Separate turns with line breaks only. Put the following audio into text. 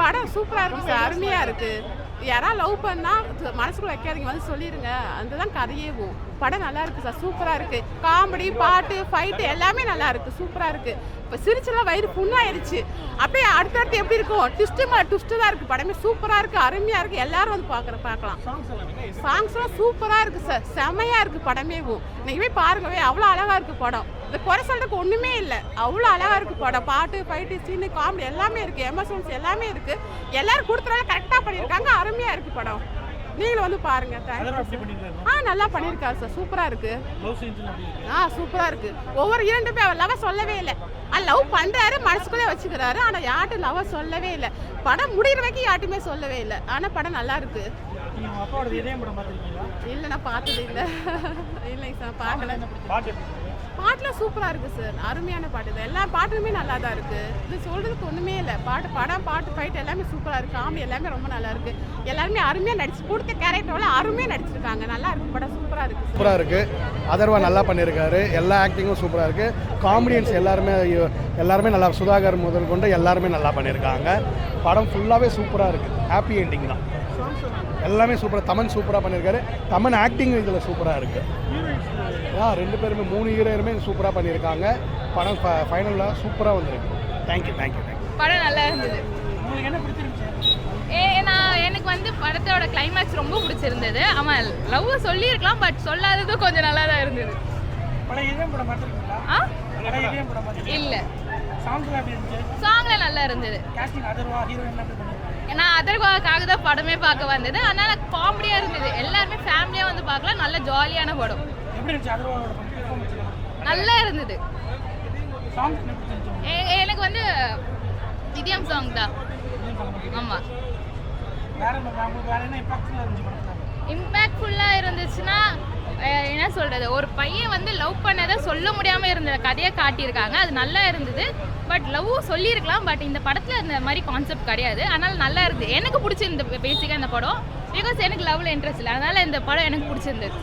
படம் சூப்பராக இருக்குது சார், அருமையாக இருக்குது. யாராவது லவ் பண்ணால் மனசுக்குள்ள வைக்காதீங்க, வந்து சொல்லிடுங்க. அதுதான் கதையே போகும். படம் நல்லா இருக்குது சார், சூப்பராக இருக்குது. காமெடி, பாட்டு, ஃபைட்டு எல்லாமே நல்லா இருக்குது, சூப்பராக இருக்குது. இப்போ சிரிச்செல்லாம் வயிறு புண்ணாயிருச்சு. அப்படியே அடுத்தடுத்து எப்படி இருக்கும், ட்விஸ்ட்டு மேலே ட்விஸ்ட்டு தான் இருக்குது. படமே சூப்பராக இருக்குது, அருமையாக இருக்குது. எல்லாரும் வந்து பார்க்கலாம். சாங்ஸ்லாம் சூப்பராக இருக்குது சார், செமையாக இருக்குது படமே. நீங்கள் போய் பாருங்கவே, அவ்வளோ அழகாக இருக்குது படம். இந்த குறை சொல்றதுக்கு ஒன்றுமே இல்லை, அவ்வளோ அழகாக இருக்குது படம். பாட்டு, ஃபைட்டு, சீனு, காமெடி எல்லாமே இருக்குது, எமோஷன்ஸ் எல்லாமே இருக்குது. எல்லாரும் கொடுத்துறாலும் கரெக்டாக பண்ணியிருக்காங்க, அருமையாக இருக்குது படம். நீங்களும் வந்து பாருங்க. நல்லா பண்ணியிருக்காரு சார், சூப்பராக இருக்குது. சூப்பராக இருக்குது. ஒவ்வொரு 2 பேர் அவர் லவ் சொல்லவே இல்லை. லவ் பண்ணுறாரு, மனசுக்குள்ளே வச்சுக்கிறாரு. ஆனால் யார்ட்டும் லவ் சொல்லவே இல்லை. படம் முடிகிற வரைக்கும் யார்ட்டுமே சொல்லவே இல்லை. ஆனால் படம் நல்லா இருக்குது. இல்லை, நான் பார்த்தது இல்லை. இல்லைங்க சார், பார்க்கல. பாட்டுலாம் சூப்பராக இருக்குது சார், அருமையான பாட்டு தான். எல்லா பாட்டுமே நல்லா தான் இருக்குது. இது சொல்கிறதுக்கு ஒன்றுமே இல்லை. பாட்டு ஃபைட் எல்லாமே சூப்பராக இருக்குது. காமெடி எல்லாமே ரொம்ப நல்லா இருக்குது. எல்லாருமே அருமையாக கொடுத்த கேரக்டரோட அருமையாக நடிச்சிருக்காங்க. நல்லா இருக்குது படம், சூப்பராக இருக்குது.
சூப்பராக இருக்குது. அதர்வா நல்லா பண்ணியிருக்காரு. எல்லா ஆக்டிங்கும் சூப்பராக இருக்குது. காமெடியன்ஸ் எல்லாருமே நல்லா, சுதாகர் முதல் கொண்டு எல்லாருமே நல்லா பண்ணியிருக்காங்க. படம் ஃபுல்லாகவே சூப்பராக இருக்குது. ஹாப்பி எண்டிங் தான். எல்லாமே சூப்பராக. தமன் சூப்பராக பண்ணியிருக்காரு. தமன் ஆக்டிங் இதில் சூப்பராக இருக்குது. 2 பேருமே 3 ஹீரோயுமே சூப்பராக பண்ணியிருக்காங்க. படம் ஃபைனலாக சூப்பராக வந்திருக்கு. தேங்க்யூ.
படம் நல்லா இருந்தது. எனக்கு வந்து படத்தோட கிளைமேக்ஸ் ரொம்ப பிடிச்சிருந்தது. அவன் லவ் சொல்லியிருக்கலாம், பட் சொல்லாதது கொஞ்சம் நல்லா தான் இருந்தது. இல்லை, சாங்ல நல்லா இருந்தது. நான் அதர்வாக்காக தான் படமே பார்க்க வந்தது. அதனால காமெடியாக இருந்தது. எல்லாருமே ஃபேமிலியாக வந்து பார்க்கலாம். நல்ல ஜாலியான படம், நல்லா இருந்தது. எனக்கு வந்து இதயம் சாங் தான். ஆமாம், இம்பேக்ட்ஃபுல்லாக இருந்துச்சுன்னா என்ன சொல்கிறது, ஒரு பையன் வந்து லவ் பண்ணதை சொல்ல முடியாமல் இருந்த கதையை காட்டியிருக்காங்க. அது நல்லா இருந்தது. பட் லவ் சொல்லியிருக்கலாம், பட் இந்த படத்தில் இந்த மாதிரி கான்செப்ட் கிடையாது. அதனால் நல்லா இருந்தது. எனக்கு பிடிச்சிருந்தது பேசிக்காக இந்த படம். பிகாஸ் எனக்கு லவ்வில் இன்ட்ரெஸ்ட் இல்லை, அதனால் இந்த படம் எனக்கு பிடிச்சிருந்தது.